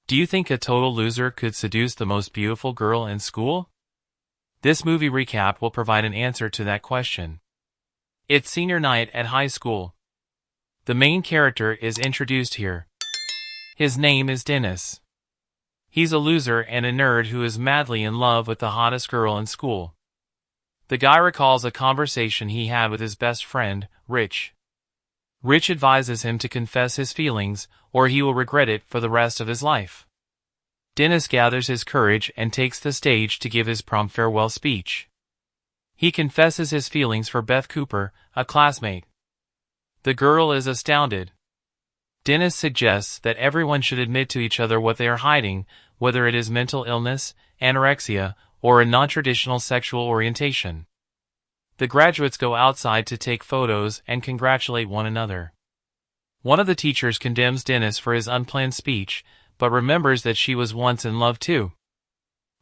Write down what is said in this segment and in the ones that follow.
Do you think a total loser could seduce the most beautiful girl in school? This movie recap will provide an answer to that question. It's senior night at high school. The main character is introduced here. His name is Dennis. He's a loser and a nerd who is madly in love with the hottest girl in school. The guy recalls a conversation he had with his best friend, Rich. Rich advises him to confess his feelings, or he will regret it for the rest of his life. Dennis gathers his courage and takes the stage to give his prom farewell speech. He confesses his feelings for Beth Cooper, a classmate. The girl is astounded. Dennis suggests that everyone should admit to each other what they are hiding, whether it is mental illness, anorexia, or a non-traditional sexual orientation. The graduates go outside to take photos and congratulate one another. One of the teachers condemns Dennis for his unplanned speech, but remembers that she was once in love too.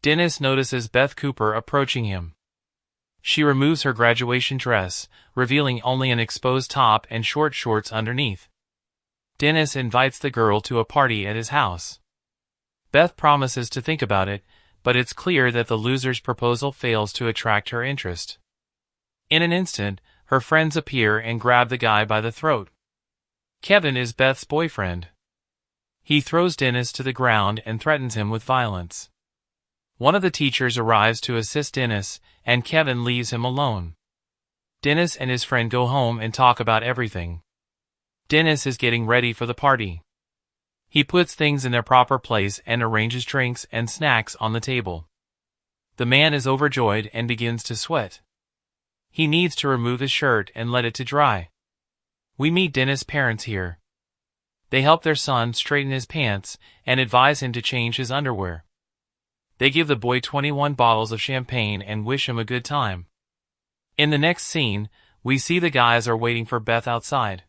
Dennis notices Beth Cooper approaching him. She removes her graduation dress, revealing only an exposed top and short shorts underneath. Dennis invites the girl to a party at his house. Beth promises to think about it, but it's clear that the loser's proposal fails to attract her interest. In an instant, her friends appear and grab the guy by the throat. Kevin is Beth's boyfriend. He throws Dennis to the ground and threatens him with violence. One of the teachers arrives to assist Dennis, and Kevin leaves him alone. Dennis and his friend go home and talk about everything. Dennis is getting ready for the party. He puts things in their proper place and arranges drinks and snacks on the table. The man is overjoyed and begins to sweat. He needs to remove his shirt and let it to dry. We meet Dennis' parents here. They help their son straighten his pants and advise him to change his underwear. They give the boy 21 bottles of champagne and wish him a good time. In the next scene, we see the guys are waiting for Beth outside.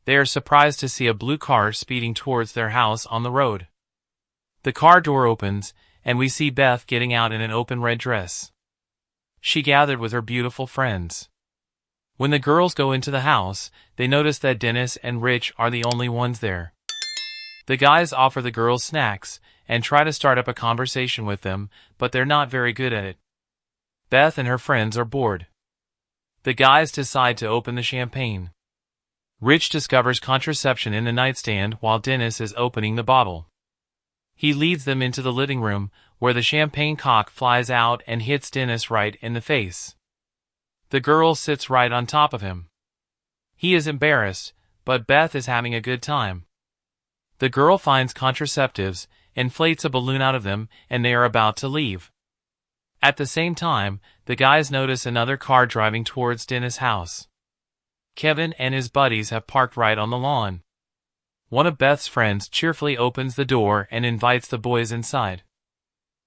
They are surprised to see a blue car speeding towards their house on the road. The car door opens, and we see Beth getting out in an open red dress. She gathered with her beautiful friends. When the girls go into the house, they notice that Dennis and Rich are the only ones there. The guys offer the girls snacks, and try to start up a conversation with them, but they're not very good at it. Beth and her friends are bored. The guys decide to open the champagne. Rich discovers contraception in the nightstand while Dennis is opening the bottle. He leads them into the living room, where the champagne cork flies out and hits Dennis right in the face. The girl sits right on top of him. He is embarrassed, but Beth is having a good time. The girl finds contraceptives, inflates a balloon out of them, and they are about to leave. At the same time, the guys notice another car driving towards Dennis' house. Kevin and his buddies have parked right on the lawn. One of Beth's friends cheerfully opens the door and invites the boys inside.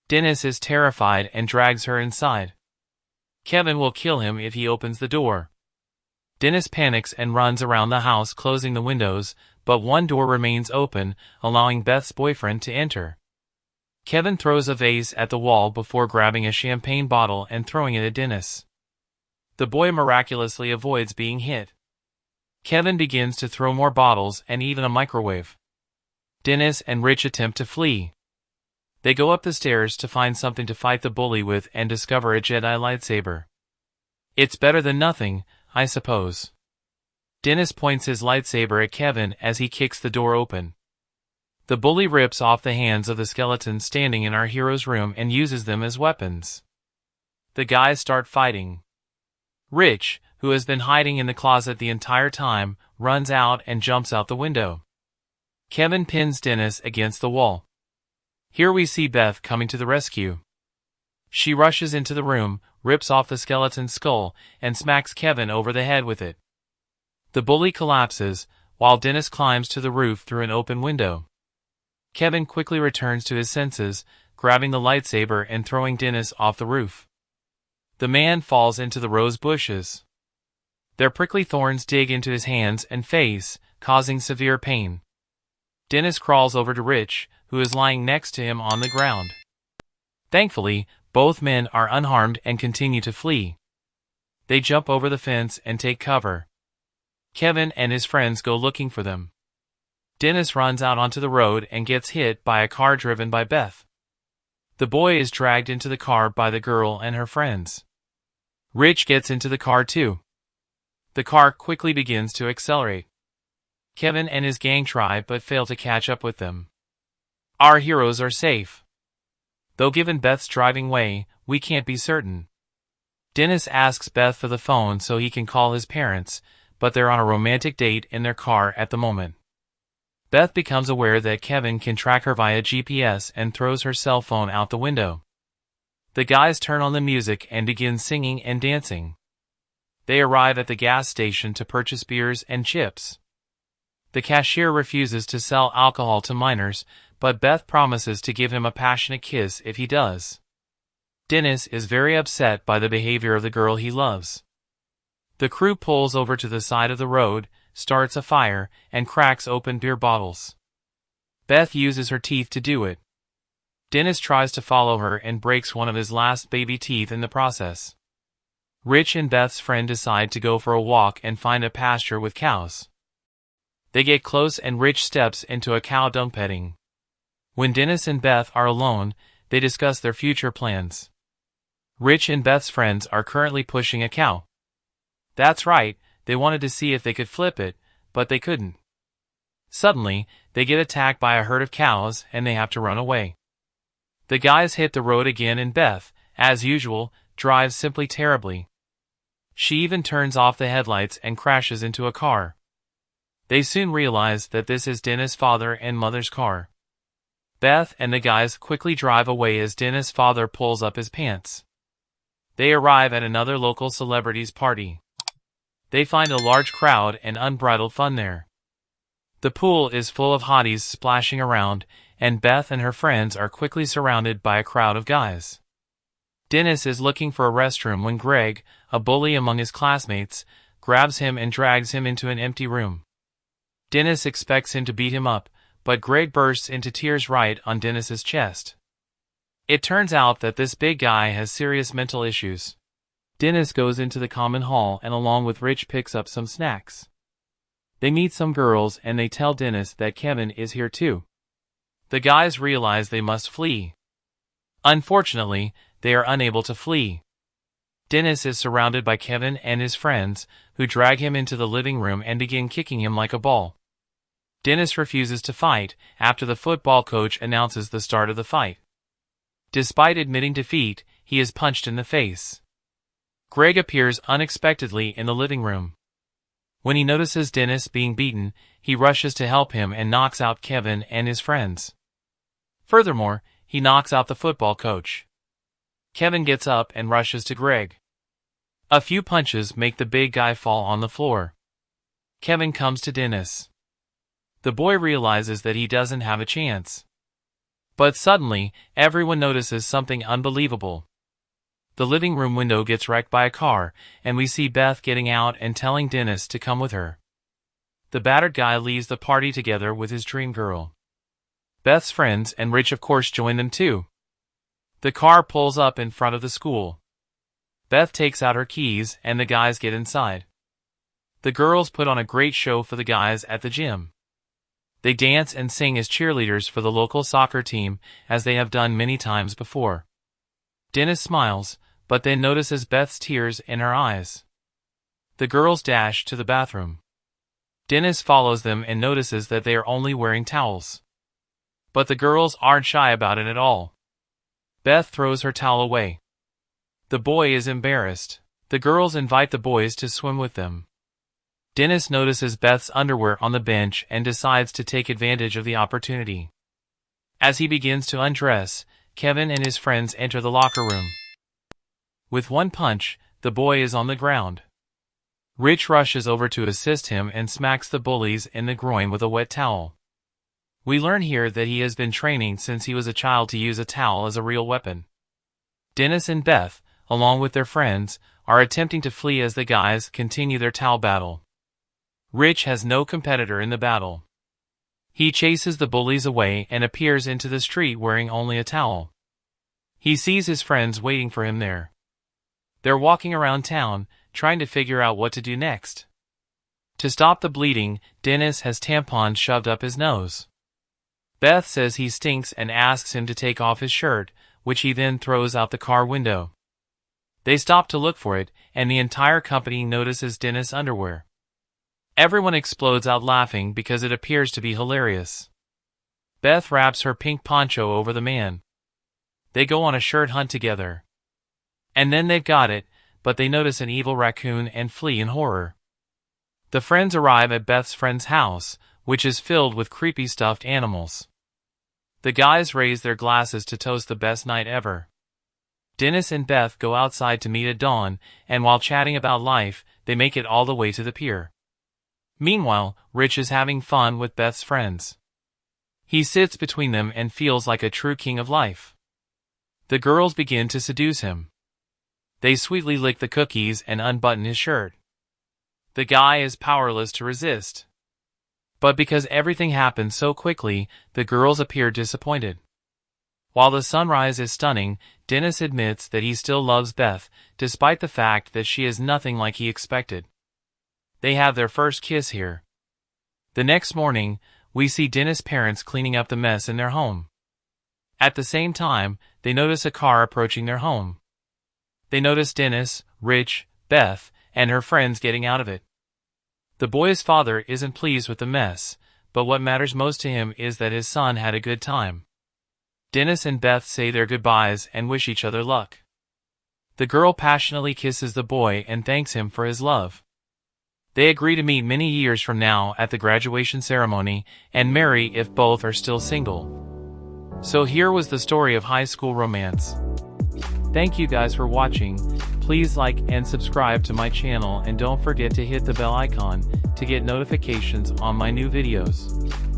Dennis is terrified and drags her inside. Kevin will kill him if he opens the door. Dennis panics and runs around the house closing the windows, but one door remains open, allowing Beth's boyfriend to enter. Kevin throws a vase at the wall before grabbing a champagne bottle and throwing it at Dennis. The boy miraculously avoids being hit. Kevin begins to throw more bottles and even a microwave. Dennis and Rich attempt to flee. They go up the stairs to find something to fight the bully with and discover a Jedi lightsaber. It's better than nothing, I suppose. Dennis points his lightsaber at Kevin as he kicks the door open. The bully rips off the hands of the skeleton standing in our hero's room and uses them as weapons. The guys start fighting. Rich, who has been hiding in the closet the entire time, runs out and jumps out the window. Kevin pins Dennis against the wall. Here we see Beth coming to the rescue. She rushes into the room, rips off the skeleton's skull, and smacks Kevin over the head with it. The bully collapses, while Dennis climbs to the roof through an open window. Kevin quickly returns to his senses, grabbing the lightsaber and throwing Dennis off the roof. The man falls into the rose bushes. Their prickly thorns dig into his hands and face, causing severe pain. Dennis crawls over to Rich, who is lying next to him on the ground. Thankfully, both men are unharmed and continue to flee. They jump over the fence and take cover. Kevin and his friends go looking for them. Dennis runs out onto the road and gets hit by a car driven by Beth. The boy is dragged into the car by the girl and her friends. Rich gets into the car too. The car quickly begins to accelerate. Kevin and his gang try but fail to catch up with them. Our heroes are safe. Though given Beth's driving way, we can't be certain. Dennis asks Beth for the phone so he can call his parents, but they're on a romantic date in their car at the moment. Beth becomes aware that Kevin can track her via GPS and throws her cell phone out the window. The guys turn on the music and begin singing and dancing. They arrive at the gas station to purchase beers and chips. The cashier refuses to sell alcohol to minors, but Beth promises to give him a passionate kiss if he does. Dennis is very upset by the behavior of the girl he loves. The crew pulls over to the side of the road, starts a fire, and cracks open beer bottles. Beth uses her teeth to do it. Dennis tries to follow her and breaks one of his last baby teeth in the process. Rich and Beth's friend decide to go for a walk and find a pasture with cows. They get close and Rich steps into a cow dung petting. When Dennis and Beth are alone, they discuss their future plans. Rich and Beth's friends are currently pushing a cow. That's right, they wanted to see if they could flip it, but they couldn't. Suddenly, they get attacked by a herd of cows and they have to run away. The guys hit the road again and Beth, as usual, drives simply terribly. She even turns off the headlights and crashes into a car. They soon realize that this is Dennis' father and mother's car. Beth and the guys quickly drive away as Dennis' father pulls up his pants. They arrive at another local celebrity's party. They find a large crowd and unbridled fun there. The pool is full of hotties splashing around, and Beth and her friends are quickly surrounded by a crowd of guys. Dennis is looking for a restroom when Greg, a bully among his classmates, grabs him and drags him into an empty room. Dennis expects him to beat him up, but Greg bursts into tears right on Dennis's chest. It turns out that this big guy has serious mental issues. Dennis goes into the common hall and along with Rich picks up some snacks. They meet some girls and they tell Dennis that Kevin is here too. The guys realize they must flee. Unfortunately, they are unable to flee. Dennis is surrounded by Kevin and his friends, who drag him into the living room and begin kicking him like a ball. Dennis refuses to fight after the football coach announces the start of the fight. Despite admitting defeat, he is punched in the face. Greg appears unexpectedly in the living room. When he notices Dennis being beaten, he rushes to help him and knocks out Kevin and his friends. Furthermore, he knocks out the football coach. Kevin gets up and rushes to Greg. A few punches make the big guy fall on the floor. Kevin comes to Dennis. The boy realizes that he doesn't have a chance. But suddenly, everyone notices something unbelievable. The living room window gets wrecked by a car, and we see Beth getting out and telling Dennis to come with her. The battered guy leaves the party together with his dream girl. Beth's friends and Rich of course join them too. The car pulls up in front of the school. Beth takes out her keys and the guys get inside. The girls put on a great show for the guys at the gym. They dance and sing as cheerleaders for the local soccer team, as they have done many times before. Dennis smiles, but then notices Beth's tears in her eyes. The girls dash to the bathroom. Dennis follows them and notices that they are only wearing towels. But the girls aren't shy about it at all. Beth throws her towel away. The boy is embarrassed. The girls invite the boys to swim with them. Dennis notices Beth's underwear on the bench and decides to take advantage of the opportunity. As he begins to undress, Kevin and his friends enter the locker room. With one punch, the boy is on the ground. Rich rushes over to assist him and smacks the bullies in the groin with a wet towel. We learn here that he has been training since he was a child to use a towel as a real weapon. Dennis and Beth, along with their friends, are attempting to flee as the guys continue their towel battle. Rich has no competitor in the battle. He chases the bullies away and appears into the street wearing only a towel. He sees his friends waiting for him there. They're walking around town, trying to figure out what to do next. To stop the bleeding, Dennis has tampons shoved up his nose. Beth says he stinks and asks him to take off his shirt, which he then throws out the car window. They stop to look for it, and the entire company notices Dennis' underwear. Everyone explodes out laughing because it appears to be hilarious. Beth wraps her pink poncho over the man. They go on a shirt hunt together. And then they've got it, but they notice an evil raccoon and flee in horror. The friends arrive at Beth's friend's house, which is filled with creepy stuffed animals. The guys raise their glasses to toast the best night ever. Dennis and Beth go outside to meet at dawn, and while chatting about life, they make it all the way to the pier. Meanwhile, Rich is having fun with Beth's friends. He sits between them and feels like a true king of life. The girls begin to seduce him. They sweetly lick the cookies and unbutton his shirt. The guy is powerless to resist. But because everything happens so quickly, the girls appear disappointed. While the sunrise is stunning, Dennis admits that he still loves Beth, despite the fact that she is nothing like he expected. They have their first kiss here. The next morning, we see Dennis' parents cleaning up the mess in their home. At the same time, they notice a car approaching their home. They notice Dennis, Rich, Beth, and her friends getting out of it. The boy's father isn't pleased with the mess, but what matters most to him is that his son had a good time. Dennis and Beth say their goodbyes and wish each other luck. The girl passionately kisses the boy and thanks him for his love. They agree to meet many years from now at the graduation ceremony and marry if both are still single. So here was the story of high school romance. Thank you guys for watching. Please like and subscribe to my channel and don't forget to hit the bell icon to get notifications on my new videos.